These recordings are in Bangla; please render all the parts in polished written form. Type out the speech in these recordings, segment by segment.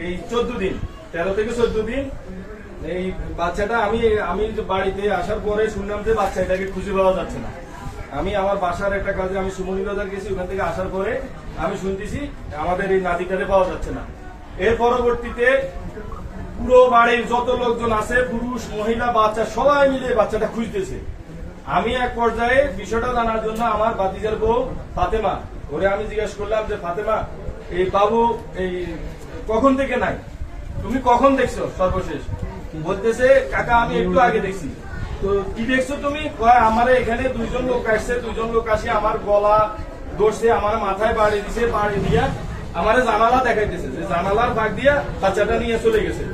এই 14 দিন, 13 থেকে 14 দিন এই বাচ্চাটা আমি বাড়িতে আসার পরে শুনলাম যে বাচ্চাটাকে খুঁজে পাওয়া যাচ্ছে না। আমি আমার বাসার একটা কাজে আমি সুমনি বাজার গেছি, ওখান থেকে আসার পরে আমি শুনতেছি আমাদের এই নাতিটাকে পাওয়া যাচ্ছে না। এর পরবর্তীতে পুরো বাড়ির যত লোকজন আছে, পুরুষ মহিলা বাচ্চা সবাই মিলে বাচ্চাটা খুঁজতেছে। আমি এক পর্যায়ে বিষয়টা জানার জন্য আমার ভাতিজার বউ ফাতেমা, ওরে আমি জিজ্ঞেস করলাম যে ফাতেমা, এই বাবু এই কখন থেকে নাই, তুমি কখন দেখছো সর্বশেষ? বলতেছে কাকা আমি একটু আগে দেখছি। তো কি দেখছো তুমি? আমার এখানে দুইজন লোক আসছে, দুইজন লোক আসে আমার গলা ধরছে, আমার মাথায় বাড়ি দিছে, বাড়ি দিয়া আমার জানালা দেখাইতেছে যে জানালার ভাগ দিয়া বাচ্চাটা নিয়ে চলে গেছে।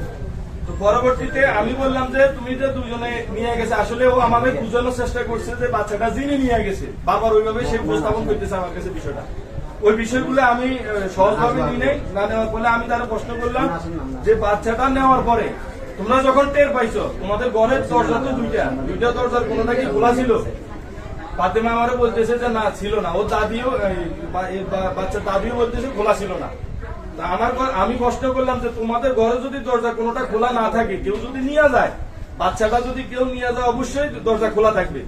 তো পরবর্তীতে আমি বললাম যে তুমি যে দুজনে নিয়ে গেছে, আসলে ও আমাদের বুঝানোর চেষ্টা করছে যে বাচ্চাটা যিনি নিয়ে গেছে, বাবার ওইভাবে সে উপস্থাপন করতেছে আমার কাছে বিষয়টা। ওই বিষয়গুলো আমি সহজভাবে নিয়ে নেই, না নেওয়ার ফলে আমি তারা প্রশ্ন করলাম যে বাচ্চাটা নেওয়ার পরে তোমরা যখন টের পাইছো, তোমাদের ঘরের দরজা তো দুইটা দরজার কোনোটা কি খোলা ছিল? ফাতেমা আমারও বলতেছে যে না ছিল না, ও দাদিও বাচ্চার দাদিও বলতেছে খোলা ছিল না। আমি প্রশ্ন করলাম যে তোমাদের ঘরে যদি দরজা কোনোটা খোলা না থাকে, কেউ যদি নিয়ে যায়, বাচ্চাটা যদি কেউ নিয়ে যায়, অবশ্যই দরজা খোলা থাকবে।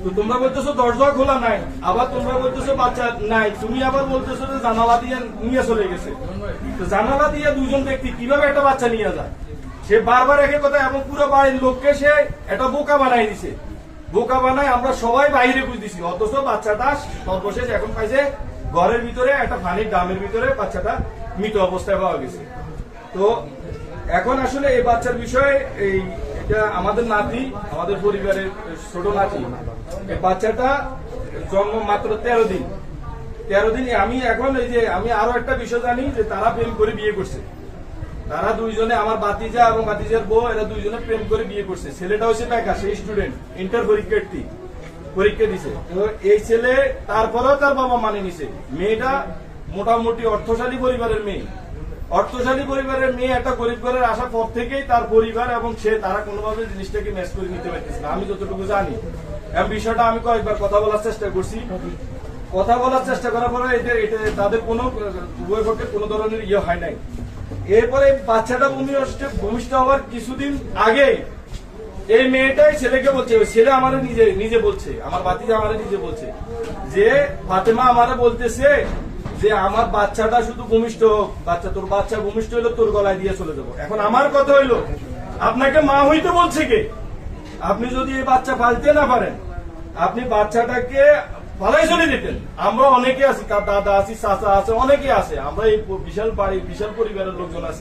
তো তোমরা বলতেছো দরজা খোলা নাই, আবার তোমরা বলতেছো বাচ্চা নাই, তুমি আবার বলতেছো যে জানালা দিয়ে নিয়ে চলে গেছে। তো জানালা দিয়ে দুজন ব্যক্তি কিভাবে একটা বাচ্চা নিয়ে যায়? সে বারবার একই কথা, এবং পুরো বাড়ির লোককে সে একটা বোকা বানাই দিছে। বোকা বানায় আমরা সবাই বাইরে বুঝতেছি, অথচ বাচ্চাটা সর্বশেষ এখন পাইছে ঘরের ভিতরে একটা পানির ড্রামের ভিতরে বাচ্চাটা মৃত অবস্থায় পাওয়া গেছে। তো এখন আসলে এই বাচ্চার বিষয়ে এটা আমাদের নাতি, আমাদের পরিবারের ছোট নাতি। এই বাচ্চাটা জন্ম মাত্র 13 দিন। আমি এখন এই যে আমি আরো একটা বিষয় জানি যে তারা প্রেম করে বিয়ে করছে। তারা দুইজনে, আমার ভাতিজা এবং ভাতিজার বউ, এরা দুইজনে প্রেম করে বিয়ে করছে। ছেলেটা হচ্ছে বেকার, সেই স্টুডেন্ট, ইন্টার পরীক্ষা দিছে। তো এই ছেলে তারপরেও তার বাবা মানে নিছে। মেয়েটা মোটামুটি অর্থশালী পরিবারের মেয়ে। অর্থশালী পরিবারের মেয়ে একটা গরিব ঘরের আসার পর থেকেই তার পরিবার এবং সে তারা কোনোভাবে জিনিসটাকে ম্যাচ করে নিতে পারতেছে না, আমি যতটুকু জানি। এবং বিষয়টা আমি কয়েকবার কথা বলার চেষ্টা করছি। কথা বলার চেষ্টা করার পরে এটা তাদের কোনো উভয় পক্ষের কোনো ধরনের ইয়ে হয় নাই। এরপরে বাচ্চাটা ভূমিষ্ঠ হওয়ার কিছুদিন আগে এই মেয়েটাই ছেলেকে বলছে, ছেলে আমার নিজে বলছে, আমার ভাতিজা আমার নিজে বলছে যে ফাতেমা আমারে বলতেছে যে আমার বাচ্চাটা শুধু ভূমিষ্ঠ হোক, তোর বাচ্চা ভূমিষ্ঠ হইলো তোর গলায় দিয়ে চলে যাবো। এখন আমার কথা হইলো, আপনাকে মা হইতে বলছে কে? আপনি যদি এই বাচ্চা পালতে না পারেন, আপনি বাচ্চাটাকে ভালোই চলে দিতেন। আমরা অনেকে আছি, তার দাদা আছি, চাচা আছে, অনেকে আছে, আমরা এই বিশাল বাড়ি, বিশাল পরিবারের লোকজন আছে।